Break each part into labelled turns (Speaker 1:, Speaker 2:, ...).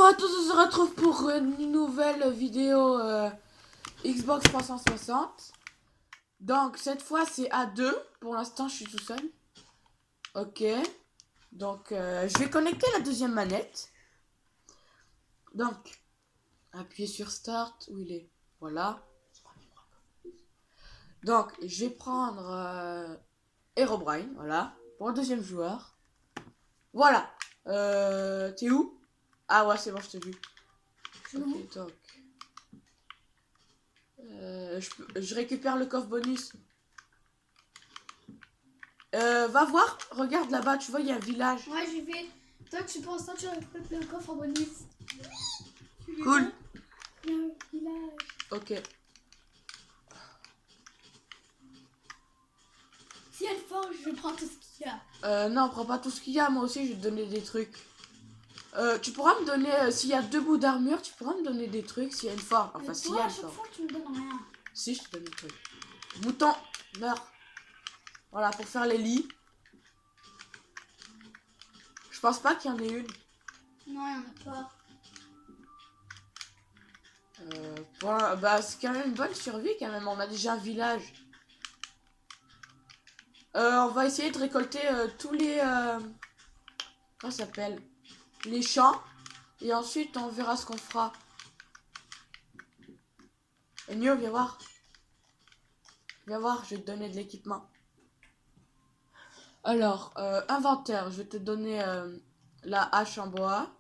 Speaker 1: à tous, on se retrouve pour une nouvelle vidéo Xbox 360. Donc cette fois c'est à deux. Pour l'instant je suis tout seul. Ok. Donc je vais connecter la deuxième manette. Donc appuyez sur Start. Où il est? Voilà. Donc je vais prendre Herobrine. Voilà. Pour le deuxième joueur. Voilà. T'es où? Ah ouais c'est bon, je t'ai vu. Ok, donc. Je récupère le coffre bonus. Va voir, regarde là-bas, tu vois, il y a un village.
Speaker 2: Ouais, j'y vais. Toi, pour l'instant, tu récupères le coffre en bonus.
Speaker 1: Cool.
Speaker 2: Il y a un village.
Speaker 1: Ok.
Speaker 2: Si elle forge, je prends tout ce qu'il y a.
Speaker 1: Non, prends pas tout ce qu'il y a, moi aussi je vais te donner des trucs. Tu pourras me donner, s'il y a 2 bouts d'armure, tu pourras me donner des trucs s'il y a une forge. Enfin,
Speaker 2: Mais
Speaker 1: s'il y
Speaker 2: toi,
Speaker 1: a
Speaker 2: à
Speaker 1: une
Speaker 2: chaque
Speaker 1: forge.
Speaker 2: fois, tu me donnes rien.
Speaker 1: Si, je te donne des trucs. Mouton, meurs. Voilà, pour faire les lits. Je pense pas qu'il y en ait une.
Speaker 2: Non, il n'y en a pas.
Speaker 1: Bah, c'est quand même une bonne survie quand même, on a déjà un village. On va essayer de récolter tous les... comment ça s'appelle? Les champs. Et ensuite, on verra ce qu'on fera. Enyo, viens voir. Viens voir, je vais te donner de l'équipement. Alors, inventaire, je vais te donner la hache en bois,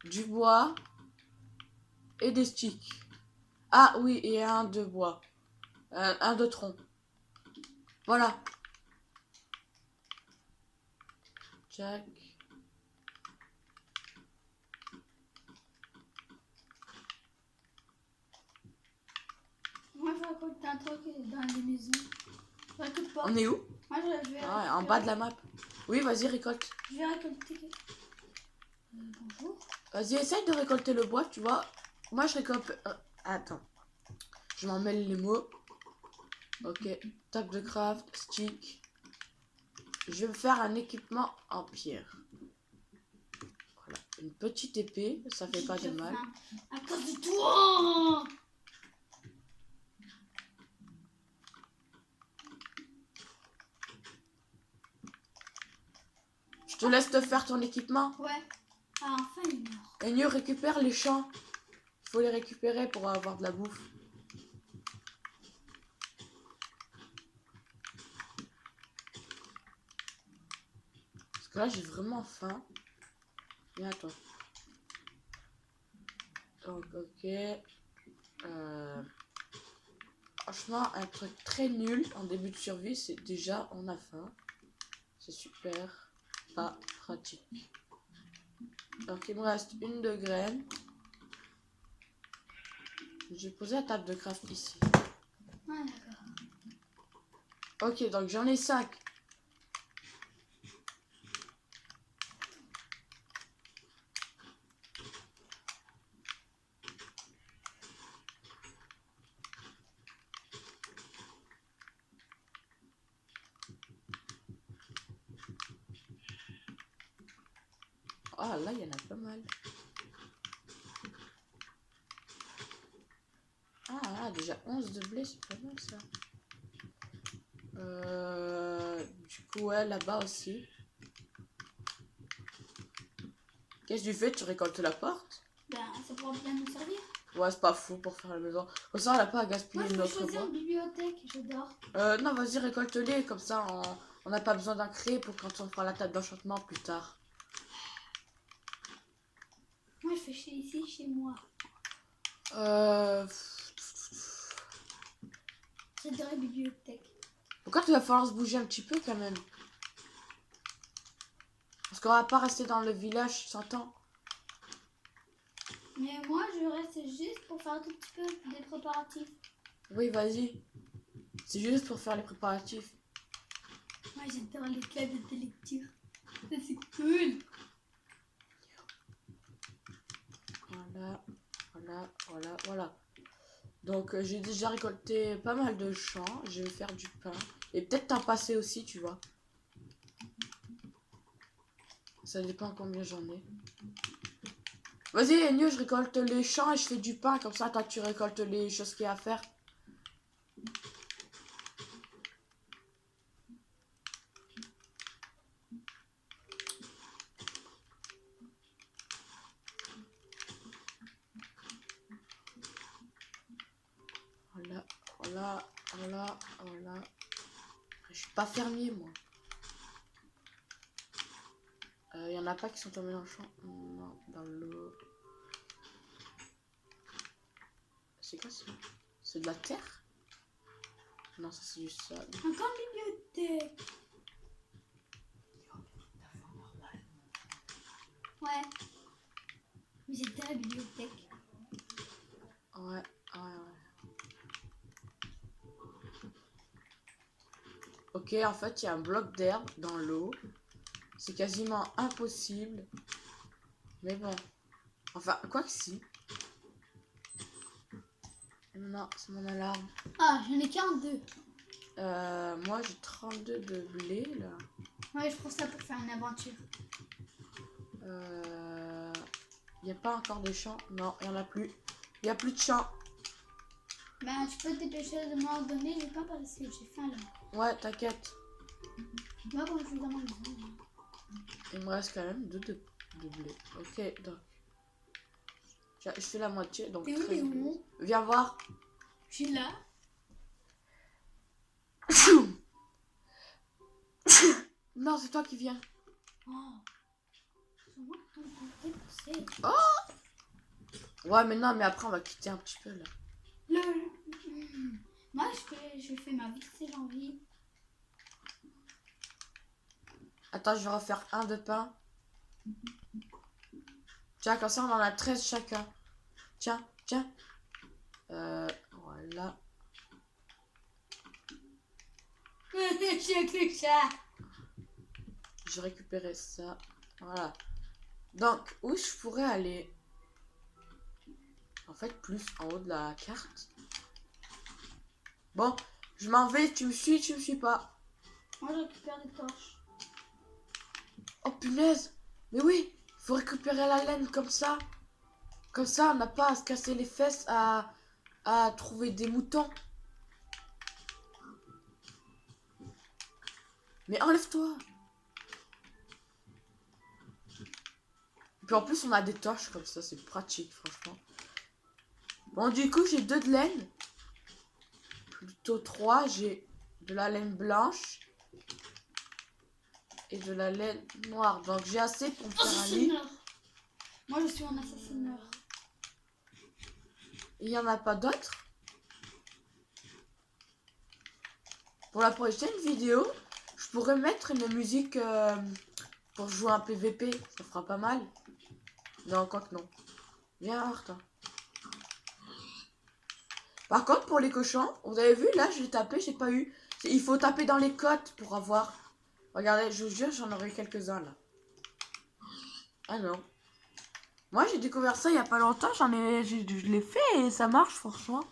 Speaker 1: du bois et des sticks. Ah oui, et un de bois. Un de tronc. Voilà. Jack.
Speaker 2: Moi, je vais récolter un truc dans les maisons. Je récolte pas.
Speaker 1: On est où?
Speaker 2: Moi, je vais
Speaker 1: En bas de la map. Oui, vas-y, récolte.
Speaker 2: Je vais récolter. Bonjour.
Speaker 1: Vas-y, essaye de récolter le bois, tu vois. Moi, je récolte... attends. Je m'en mêle les mots. Ok. Table de craft, stick. Je vais me faire un équipement en pierre. Voilà. Une petite épée, ça fait pas de mal.
Speaker 2: À cause de toi.
Speaker 1: Je te laisse te faire ton équipement.
Speaker 2: Ouais. Ah, enfin, il meurt.
Speaker 1: Enyo, récupère les champs. Il faut les récupérer pour avoir de la bouffe. Parce que là, j'ai vraiment faim. Viens, toi. Donc, ok. Franchement, un truc très nul en début de survie, c'est déjà on a faim. C'est super pas pratique. Donc, il me reste une de graines. J'ai posé la table de craft ici.
Speaker 2: Ah, d'accord.
Speaker 1: Ok, donc j'en ai 5. Ah, là, il y en a pas mal. Ah, déjà 11 de blé, c'est pas mal ça. Du coup, ouais, là-bas aussi. Qu'est-ce que tu fais? Tu récoltes la porte?
Speaker 2: Ben, ça pourra bien nous servir.
Speaker 1: Ouais, c'est pas fou pour faire la maison. Comme ça, on n'a pas à gaspiller
Speaker 2: Moi, je peux
Speaker 1: notre
Speaker 2: choisir
Speaker 1: bois.
Speaker 2: une bibliothèque, j'adore.
Speaker 1: Non, vas-y, récolte-les. Comme ça, on n'a pas besoin d'en créer pour quand on fera la table d'enchantement plus tard.
Speaker 2: Moi, je fais ici, chez moi. J'adore la bibliothèque.
Speaker 1: Pourquoi tu vas falloir se bouger un petit peu quand même? Parce qu'on va pas rester dans le village sans temps.
Speaker 2: Mais moi, je reste juste pour faire un tout petit peu des préparatifs.
Speaker 1: Oui, vas-y. C'est juste pour faire les préparatifs.
Speaker 2: Moi, j'adore les clubs de lecture. Ça, c'est cool.
Speaker 1: Voilà, voilà, voilà, voilà. Donc, j'ai déjà récolté pas mal de champs. Je vais faire du pain. Et peut-être t'en passer aussi, tu vois. Ça dépend combien j'en ai. Vas-y, Enyo, je récolte les champs et je fais du pain. Comme ça, toi, tu récoltes les choses qu'il y a à faire. Voilà, voilà, voilà, voilà. Je suis pas fermier, moi. Y en a pas qui sont tombés dans le champ. Non, dans l'eau. C'est quoi ça? C'est de la terre? Non, ça c'est du sable.
Speaker 2: Encore bibliothèque. Ouais. Mais c'était la bibliothèque.
Speaker 1: Ouais. Ok, en fait, il y a un bloc d'herbe dans l'eau. C'est quasiment impossible. Mais bon. Enfin, quoi que si. Non, c'est mon alarme.
Speaker 2: Ah, j'en ai 42.
Speaker 1: Moi, j'ai 32 de blé, là.
Speaker 2: Ouais, je prends ça pour faire une aventure.
Speaker 1: Il n'y a pas encore des champs. Non, il n'y en a plus. Il n'y a plus de champs.
Speaker 2: Ben, tu peux te dépêcher de m'en donner, j'ai pas parce que j'ai faim là.
Speaker 1: Ouais, t'inquiète.
Speaker 2: Moi, quand je suis dans ma maison.
Speaker 1: Il me reste quand même 2 de blé. Ok, donc. Je fais la moitié, donc
Speaker 2: T'es où,
Speaker 1: 13
Speaker 2: Léon?
Speaker 1: blé. Viens voir.
Speaker 2: Je suis là.
Speaker 1: Non, c'est toi qui viens.
Speaker 2: Oh. C'est moi qui t'ai poussé.
Speaker 1: Ouais, mais non, mais après, on va quitter un petit peu, là.
Speaker 2: Moi, je fais ma vie si j'ai envie.
Speaker 1: Attends, je vais refaire un de pain. Tiens, comme ça, on en a 13 chacun. Tiens. Voilà.
Speaker 2: Je suis avec le chat.
Speaker 1: Je récupérais ça. Voilà. Donc, où je pourrais aller? En fait, plus en haut de la carte. Bon, je m'en vais. Tu me suis pas.
Speaker 2: Moi, je récupère des torches.
Speaker 1: Oh, punaise. Mais oui, il faut récupérer la laine comme ça. Comme ça, on n'a pas à se casser les fesses à trouver des moutons. Mais enlève-toi. Puis en plus, on a des torches comme ça. C'est pratique, franchement. Bon, du coup, j'ai 2 de laine. Plutôt 3. J'ai de la laine blanche. Et de la laine noire. Donc, j'ai assez pour me faire un lit.
Speaker 2: Moi, je suis un assassineur.
Speaker 1: Il n'y en a pas d'autres. Pour la prochaine vidéo, je pourrais mettre une musique pour jouer un PVP. Ça fera pas mal. Non, quoi que non. Viens voir, toi. Par contre, pour les cochons, vous avez vu, là, je l'ai tapé, j'ai pas eu. Il faut taper dans les côtes pour avoir. Regardez, je vous jure, j'en aurais eu quelques-uns, là. Ah non. Moi, j'ai découvert ça il y a pas longtemps. Je l'ai fait et ça marche, franchement.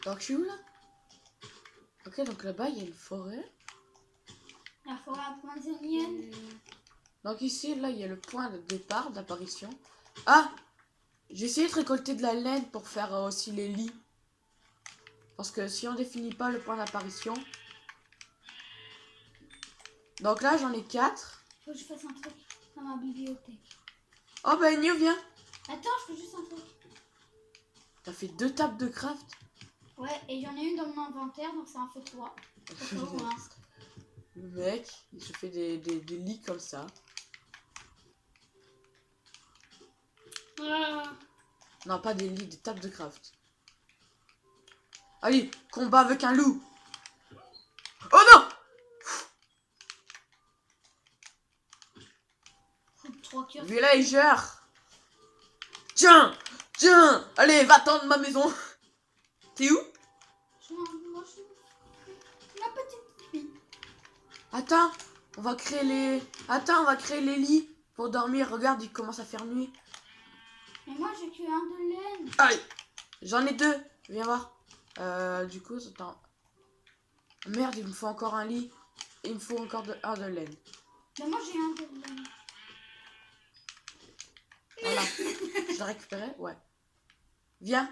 Speaker 1: Donc, je suis où, là? Ok, donc là-bas, il y a une forêt.
Speaker 2: La forêt amazonienne.
Speaker 1: Donc ici, là, il y a le point de départ, d'apparition. Ah! J'ai essayé de récolter de la laine pour faire aussi les lits. Parce que si on définit pas le point d'apparition... Donc là, j'en ai 4.
Speaker 2: Faut que je fasse un truc dans ma bibliothèque.
Speaker 1: Oh, bah, New, viens!
Speaker 2: Attends, je fais juste un truc.
Speaker 1: T'as fait 2 tables de craft.
Speaker 2: Ouais, et j'en ai une dans mon inventaire, donc ça en fait 3.
Speaker 1: Le mec, il se fait des lits comme ça. Non, pas des lits, des tables de craft. Allez, combat avec un loup. Oh non! Villager. Tiens, allez, va-t'en de ma maison. T'es où?
Speaker 2: Moi, je suis la petite fille.
Speaker 1: Attends, on va créer les lits pour dormir. Regarde, il commence à faire nuit.
Speaker 2: Mais moi, j'ai que un de laine.
Speaker 1: Aïe, j'en ai 2. Viens voir. Du coup, attends. Merde, il me faut encore un lit. Et il me faut encore un de laine.
Speaker 2: Mais moi j'ai un problème.
Speaker 1: Voilà. Je l'ai récupéré? Ouais. Viens.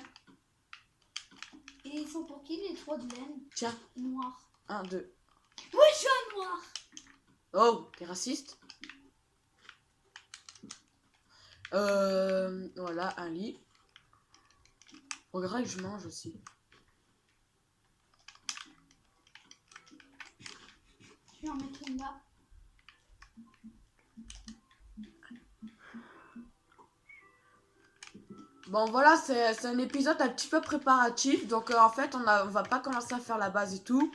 Speaker 2: Et ils sont pour qui les 3 de laine?
Speaker 1: Tiens.
Speaker 2: Noir.
Speaker 1: 1, 2.
Speaker 2: Oui, je suis un noir.
Speaker 1: Oh, t'es raciste? Voilà, un lit. Regarde que je mange aussi.
Speaker 2: Je vais en mettre une là.
Speaker 1: Bon voilà, c'est un épisode un petit peu préparatif. Donc en fait, on va pas commencer à faire la base et tout.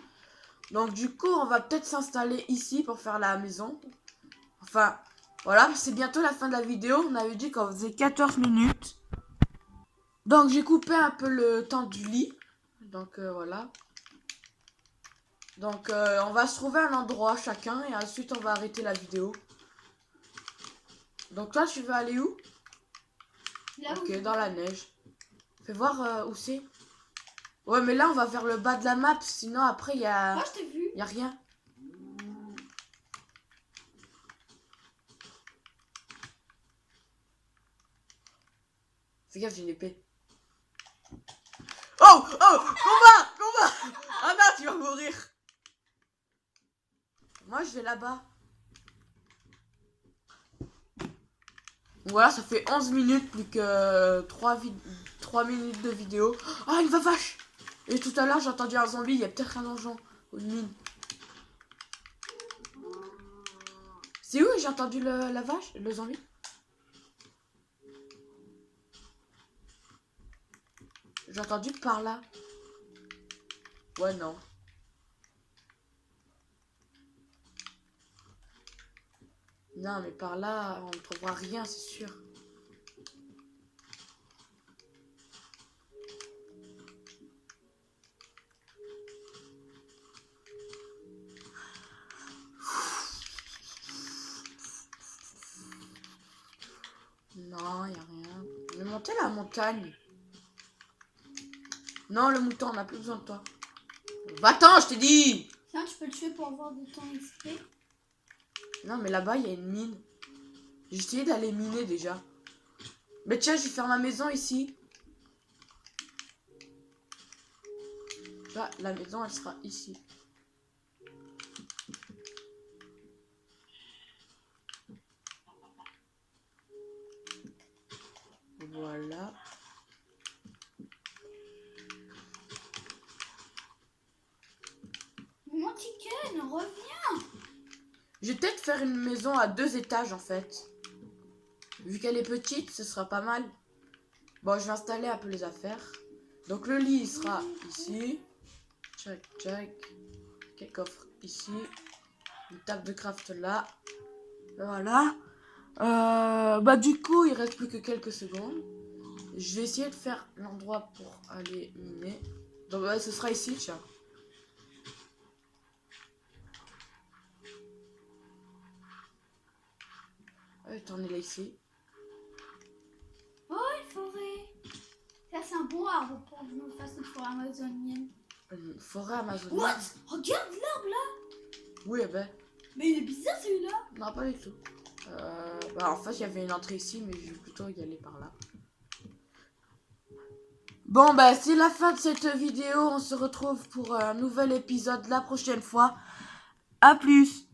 Speaker 1: Donc du coup, on va peut-être s'installer ici pour faire la maison. Enfin, voilà, c'est bientôt la fin de la vidéo. On avait dit qu'on faisait 14 minutes. Donc j'ai coupé un peu le temps du lit. Donc voilà. Donc on va se trouver un endroit chacun et ensuite on va arrêter la vidéo. Donc toi, tu veux aller où?
Speaker 2: Là où
Speaker 1: Ok,
Speaker 2: je
Speaker 1: dans
Speaker 2: vais.
Speaker 1: la neige. Fais voir où c'est. Ouais, mais là, on va vers le bas de la map. Sinon, après, il y a...
Speaker 2: Moi je t'ai vu.
Speaker 1: Y a rien. Fais gaffe, j'ai une épée. Oh! Oh! Combat! Combat! Ah non, tu vas mourir. Moi, je vais là-bas. Voilà, ça fait 11 minutes, plus que 3 minutes de vidéo. Ah, une vache! Et tout à l'heure, j'ai entendu un zombie. Il y a peut-être un donjon ou une mine. C'est où j'ai entendu la vache? Le zombie? J'ai entendu par là. Ouais, non. Non, mais par là, on ne trouvera rien, c'est sûr. Non, y a rien. Mais monter la montagne. Non, le mouton, on n'a plus besoin de toi. Va-t'en, je t'ai dit!
Speaker 2: Tiens, tu peux le tuer pour avoir de ton XP.
Speaker 1: Non, mais là-bas, il y a une mine. J'ai essayé d'aller miner déjà. Mais tiens, je vais faire ma maison ici. Là, la maison, elle sera ici. Voilà.
Speaker 2: Mon chicken, reviens.
Speaker 1: Je vais peut-être faire une maison à 2 étages, en fait. Vu qu'elle est petite, ce sera pas mal. Bon, je vais installer un peu les affaires. Donc, le lit, il sera ici. Tchac, tchac. Ok, coffre ici. Une table de craft là. Voilà. Bah du coup, il reste plus que quelques secondes. Je vais essayer de faire l'endroit pour aller miner. Donc ouais, ce sera ici, tiens. Ouais, t'en es là ici.
Speaker 2: Oh, une forêt. Ça, c'est un bon arbre pour que je me fasse une forêt amazonienne.
Speaker 1: Une forêt amazonienne.
Speaker 2: What? Regarde l'arbre là.
Speaker 1: Oui, eh ben.
Speaker 2: Mais il est bizarre celui-là.
Speaker 1: Non, pas du tout. Bah en fait, il y avait une entrée ici, mais je vais plutôt y aller par là. Bon, bah c'est la fin de cette vidéo. On se retrouve pour un nouvel épisode la prochaine fois. À plus!